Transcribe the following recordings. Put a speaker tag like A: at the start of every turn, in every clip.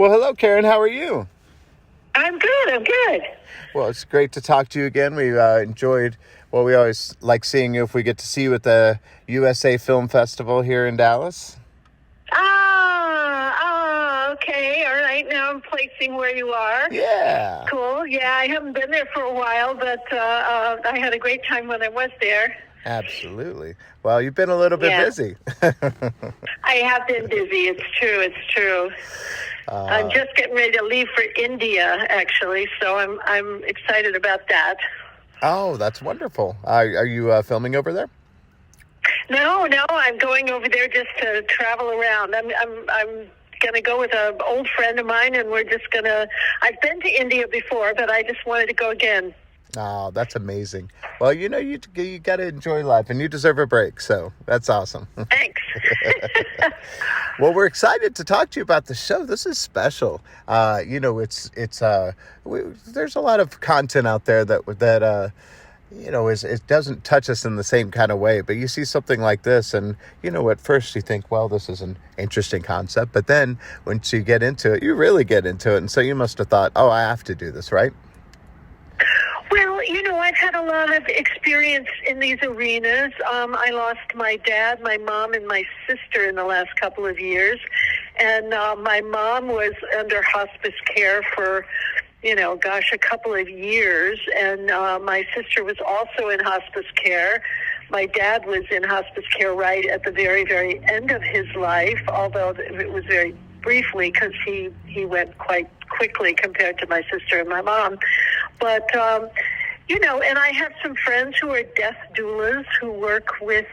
A: Well, hello, Karen. How are you?
B: I'm good. I'm good.
A: Well, it's great to talk to you again. We enjoyed, well, we always like seeing you if we get to see you at the USA Film Festival here in Dallas.
B: Okay. All right. Now I'm placing where you are.
A: Yeah.
B: Cool. Yeah, I haven't been there for a while, but I had a great time when I was there.
A: Absolutely. Well, you've been a little bit busy.
B: I have been busy. It's true. It's true. I'm just getting ready to leave for India, actually, so I'm excited about that.
A: Oh, that's wonderful. Are you filming over there?
B: No, I'm going over there just to travel around. I'm going to go with an old friend of mine, and we're just going to... I've been to India before, but I just wanted to go again.
A: Oh, that's amazing. Well, you got to enjoy life, and you deserve a break, so that's awesome.
B: Thanks.
A: Well, we're excited to talk to you about the show. This is special. There's a lot of content out there that it doesn't touch us in the same kind of way. But you see something like this, and at first you think, well, this is an interesting concept. But then once you get into it, you really get into it, and so you must have thought, oh, I have to do this, right?
B: Well, I've had a lot of experience in these arenas. I lost my dad, my mom, and my sister in the last couple of years. And my mom was under hospice care for, a couple of years. And my sister was also in hospice care. My dad was in hospice care right at the very, very end of his life, although it was very briefly because he went quite quickly compared to my sister and my mom. But, and I have some friends who are death doulas who work with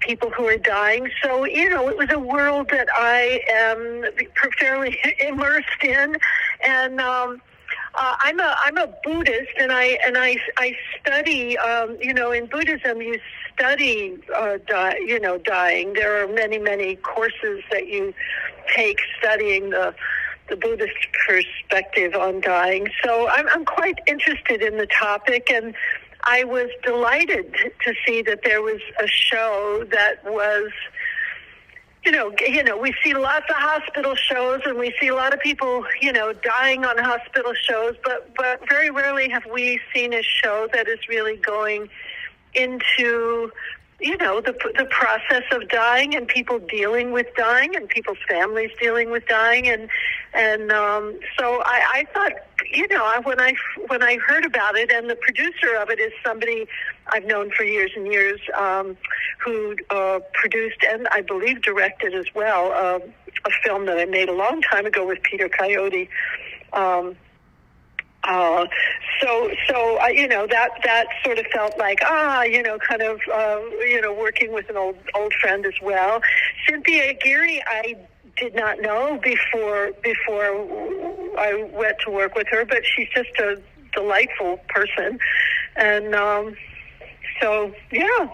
B: people who are dying. So, it was a world that I am fairly immersed in. And I'm a Buddhist, and I study, in Buddhism you study, dying. There are many, many courses that you take studying the Buddhist perspective on dying. So I'm quite interested in the topic, and I was delighted to see that there was a show that was, we see lots of hospital shows, and we see a lot of people, dying on hospital shows, but very rarely have we seen a show that is really going into the process of dying and people dealing with dying and people's families dealing with dying. And so I thought, when I heard about it, and the producer of it is somebody I've known for years and years, who produced and I believe directed as well, a film that I made a long time ago with Peter Coyote. That sort of felt like, working with an old friend as well. Cynthia Aguirre, I did not know before I went to work with her, but she's just a delightful person. And, yeah.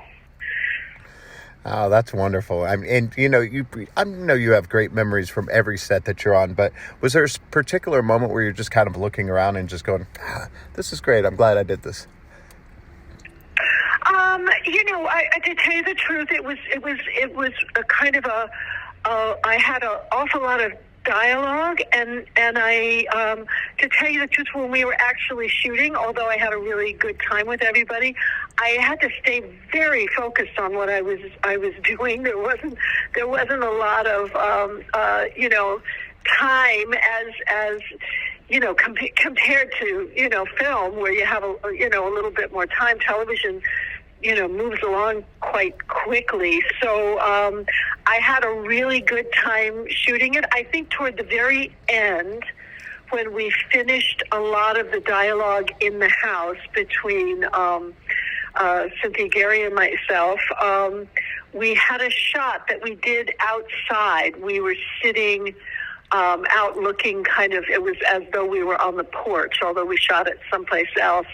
A: Oh, that's wonderful. I know you have great memories from every set that you're on, but was there a particular moment where you're just kind of looking around and just going, this is great. I'm glad I did this.
B: To tell you the truth, it was a kind of I had an awful lot of dialogue, and I, to tell you the truth, when we were actually shooting, although I had a really good time with everybody, I had to stay very focused on what I was doing. There wasn't a lot of, time as compared to, film where you have a little bit more time. Television, moves along quite quickly. So I had a really good time shooting it. I think toward the very end, when we finished a lot of the dialogue in the house between Cynthia Aguirre and myself, we had a shot that we did outside. We were sitting out looking it was as though we were on the porch, although we shot it someplace else.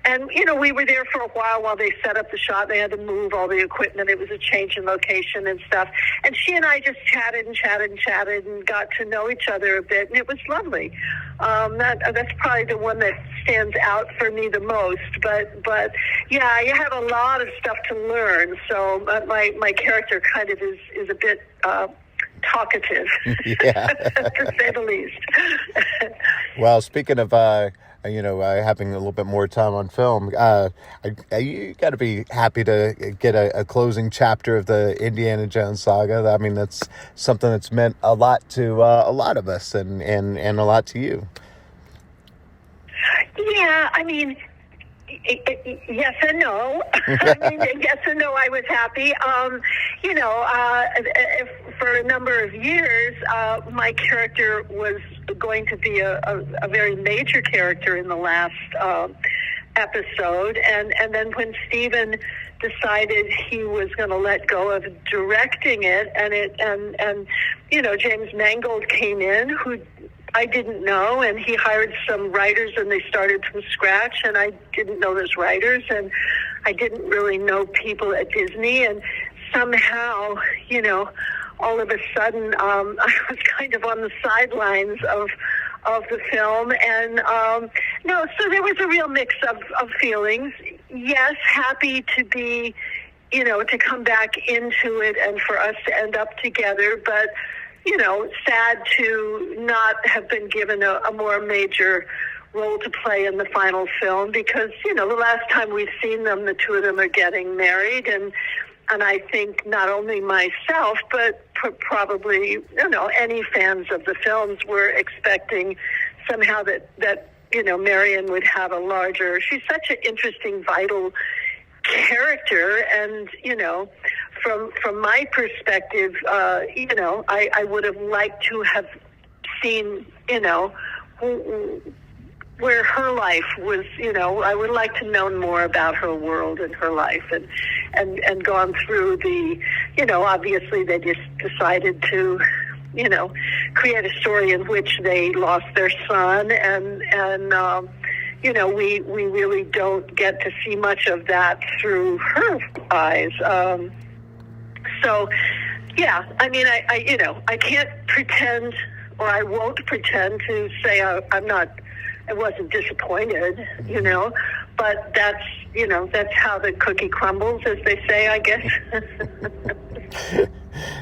B: And, we were there for a while they set up the shot. They had to move all the equipment. It was a change in location and stuff. And she and I just chatted and got to know each other a bit, and it was lovely. That's probably the one that stands out for me the most. But yeah, you have a lot of stuff to learn. So my character kind of is a bit talkative,
A: Yeah.
B: to say the least.
A: Well, speaking of, having a little bit more time on film, you got to be happy to get a closing chapter of the Indiana Jones saga. I mean, that's something that's meant a lot to a lot of us, and a lot to you.
B: Yeah, I mean, yes and no. I mean, yes and no. I was happy. For a number of years, my character was going to be a very major character in the last episode, and then when Steven decided he was going to let go of directing it, and James Mangold came in, who I didn't know, and he hired some writers, and they started from scratch, and I didn't know those writers, and I didn't really know people at Disney, and somehow, all of a sudden, I was kind of on the sidelines of the film, and so there was a real mix of feelings. Yes, happy to be, to come back into it and for us to end up together, but sad to not have been given a more major role to play in the final film, because, the last time we've seen them, the two of them are getting married, and I think not only myself, but probably, any fans of the films were expecting somehow that Marion would have a larger, she's such an interesting, vital character, and, from my perspective, I would have liked to have seen, where her life was, I would like to know more about her world and her life, and gone through the, obviously they just decided to, create a story in which they lost their son, and we really don't get to see much of that through her eyes. So, yeah, I mean, I can't pretend, or I won't pretend to say I wasn't disappointed, but that's how the cookie crumbles, as they say, I guess.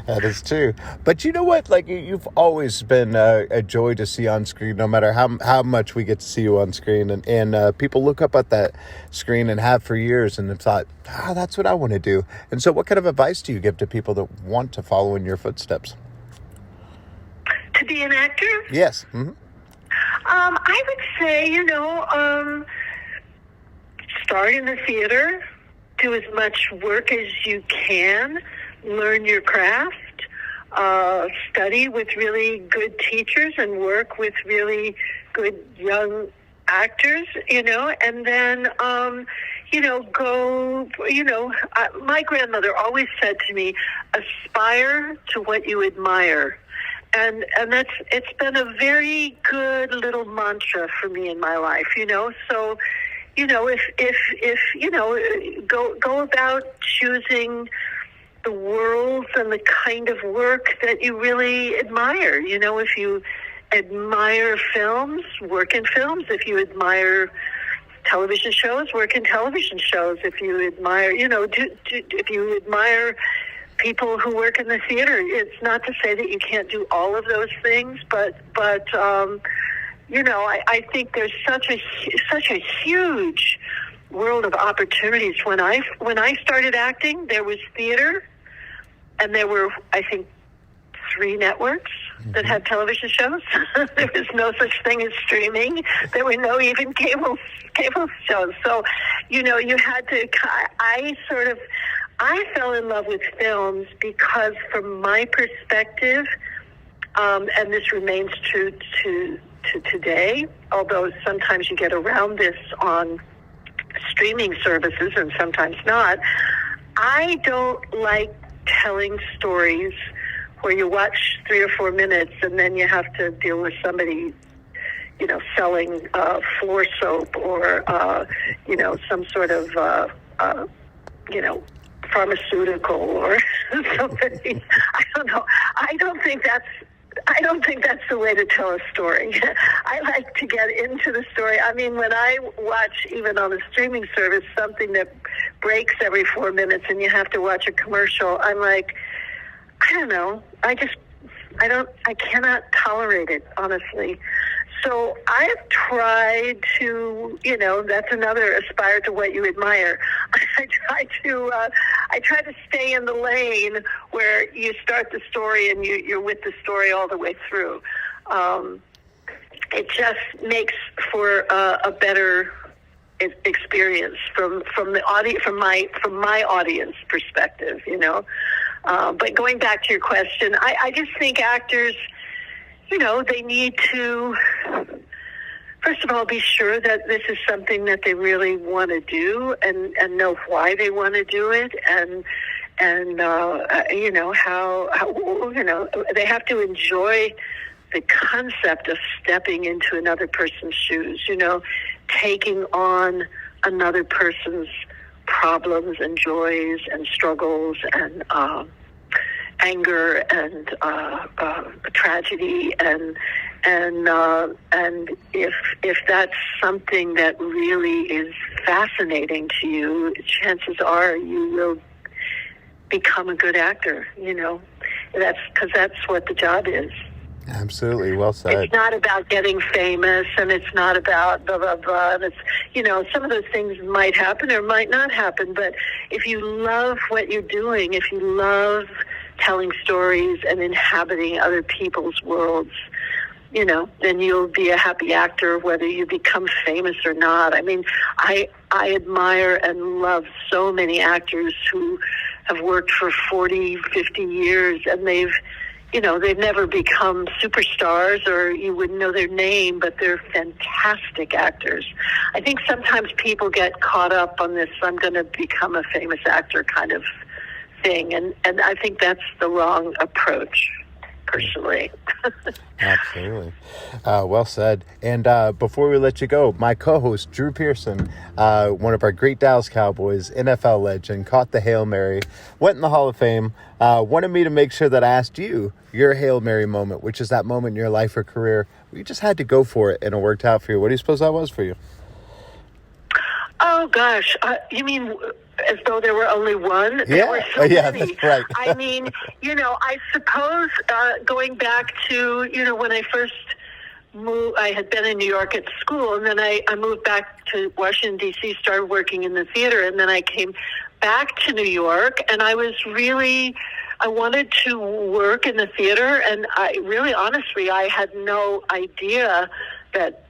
A: That is true. But you know what? Like, you've always been a joy to see on screen, no matter how much we get to see you on screen. And people look up at that screen and have for years and have thought, that's what I want to do. And so what kind of advice do you give to people that want to follow in your footsteps?
B: To be an actor?
A: Yes. Mm-hmm.
B: I would say, start in the theater, do as much work as you can, learn your craft, study with really good teachers and work with really good young actors, and then, go, my grandmother always said to me, aspire to what you admire. And it's been a very good little mantra for me in my life, so, if go about choosing the worlds and the kind of work that you really admire. If you admire films, work in films. If you admire television shows, work in television shows. If you admire, if you admire people who work in the theater, it's not to say that you can't do all of those things, but I think there's such a huge world of opportunities. When I started acting, there was theater, and there were, I think, 3 networks that had television shows. There was no such thing as streaming. There were no even cable shows. So, you had to. I fell in love with films because, from my perspective, and this remains true to today, although sometimes you get around this on streaming services and sometimes not, I don't like telling stories where you watch 3 or 4 minutes and then you have to deal with somebody, selling floor soap or, some sort of, pharmaceutical or something. I don't know. I don't think that's the way to tell a story. I like to get into the story. I mean, when I watch, even on a streaming service, something that breaks every 4 minutes and you have to watch a commercial, I'm like, I don't know. I just I cannot tolerate it, honestly. So I've tried to, that's another aspire to what you admire. I try to stay in the lane where you start the story and you're with the story all the way through. It just makes for a better experience from the audience, from my audience perspective, But going back to your question, I just think actors, they need to, first of all, be sure that this is something that they really want to do and know why they want to do it. And how they have to enjoy the concept of stepping into another person's shoes, taking on another person's problems and joys and struggles and anger and tragedy and if that's something that really is fascinating to you, chances are you will become a good actor. That's because that's what the job is.
A: Absolutely, well said.
B: It's not about getting famous, and it's not about blah blah blah. And it's some of those things might happen or might not happen. But if you love what you're doing, if you love telling stories and inhabiting other people's worlds, then you'll be a happy actor whether you become famous or not. I mean, I admire and love so many actors who have worked for 40, 50 years, and they've never become superstars or you wouldn't know their name, but they're fantastic actors. I think sometimes people get caught up on this, I'm going to become a famous actor kind of thing. And I think that's the wrong approach, personally.
A: Absolutely. Well said. And before we let you go, my co-host, Drew Pearson, one of our great Dallas Cowboys, NFL legend, caught the Hail Mary, went in the Hall of Fame, wanted me to make sure that I asked you your Hail Mary moment, which is that moment in your life or career where you just had to go for it and it worked out for you. What do you suppose that was for you?
B: Oh, gosh. You mean as though there were only one?
A: Yeah,
B: there were so many.
A: That's right.
B: I mean, I suppose going back to, when I first moved, I had been in New York at school, and then I moved back to Washington, D.C., started working in the theater, and then I came back to New York, and I wanted to work in the theater, and honestly, I had no idea that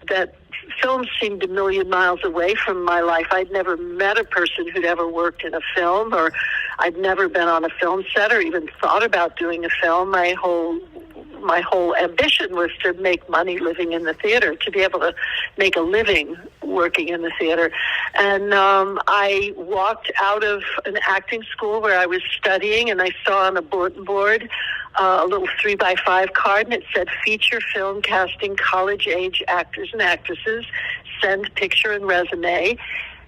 B: film seemed a million miles away from my life. I'd never met a person who'd ever worked in a film, or I'd never been on a film set or even thought about doing a film. My whole ambition was to make money living in the theater, to be able to make a living working in the theater. And I walked out of an acting school where I was studying, and I saw on a bulletin board a little 3x5 card, and it said, feature film casting college-age actors and actresses, send picture and resume.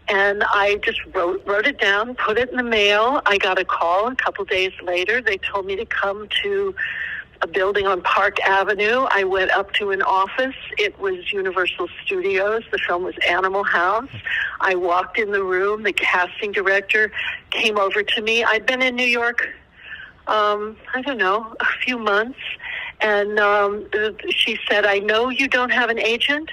B: And I just wrote it down, put it in the mail. I got a call a couple days later. They told me to come to a building on Park Avenue. I went up to an office. It was Universal Studios. The film was Animal House. I walked in the room. The casting director came over to me. I'd been in New York, a few months. And she said, I know you don't have an agent.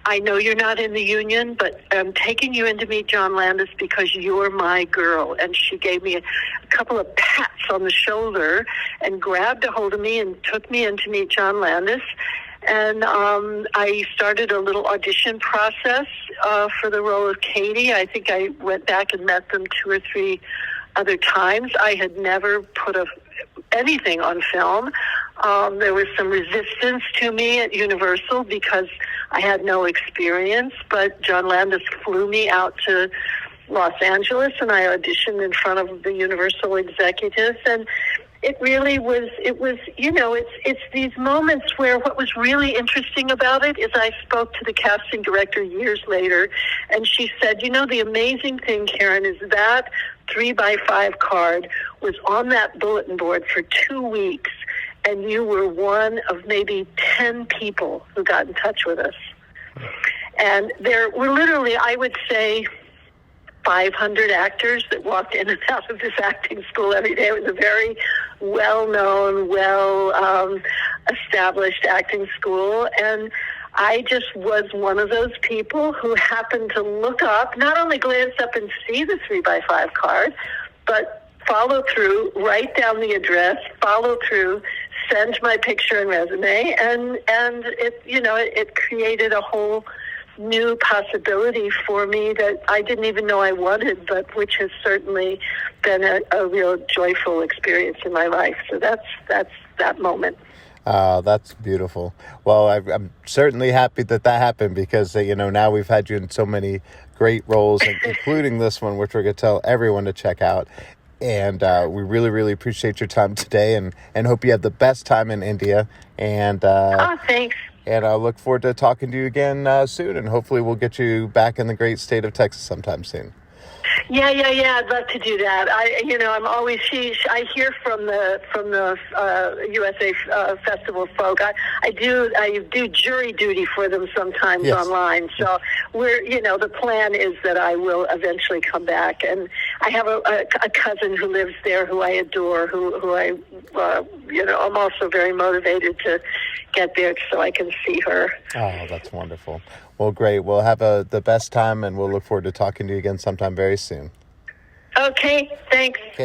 B: I know you're not in the union, but I'm taking you in to meet John Landis because you're my girl. And she gave me a couple of pats on the shoulder and grabbed a hold of me and took me in to meet John Landis. And I started a little audition process for the role of Katie. I think I went back and met them 2 or 3 other times. I had never put anything on film. There was some resistance to me at Universal because I had no experience, but John Landis flew me out to Los Angeles, and I auditioned in front of the Universal executives, and it really was, it's these moments where what was really interesting about it is I spoke to the casting director years later, and she said, the amazing thing, Karen, is that 3x5 card was on that bulletin board for 2 weeks, and you were one of maybe 10 people who got in touch with us. And there were literally, I would say, 500 actors that walked in and out of this acting school every day. It was a very well-known, established acting school, and I just was one of those people who happened to look up, not only glance up and see the 3x5 card, but follow through, write down the address, follow through, send my picture and resume, and it created a whole new possibility for me that I didn't even know I wanted, but which has certainly been a real joyful experience in my life. So that's that moment.
A: That's beautiful. Well, I'm certainly happy that happened because, now we've had you in so many great roles, including this one, which we're going to tell everyone to check out. And we really, really appreciate your time today and hope you have the best time in India. And
B: thanks.
A: And I look forward to talking to you again soon. And hopefully we'll get you back in the great state of Texas sometime soon.
B: Yeah. I'd love to do that. I'm always. I hear from the USA Festival folk. I do jury duty for them sometimes online. So the plan is that I will eventually come back. And I have a cousin who lives there who I adore. Who I'm also very motivated to get there so I can see her.
A: Oh, that's wonderful. Well, great. We'll have the best time, and we'll look forward to talking to you again sometime very soon.
B: Okay, thanks.
A: Okay.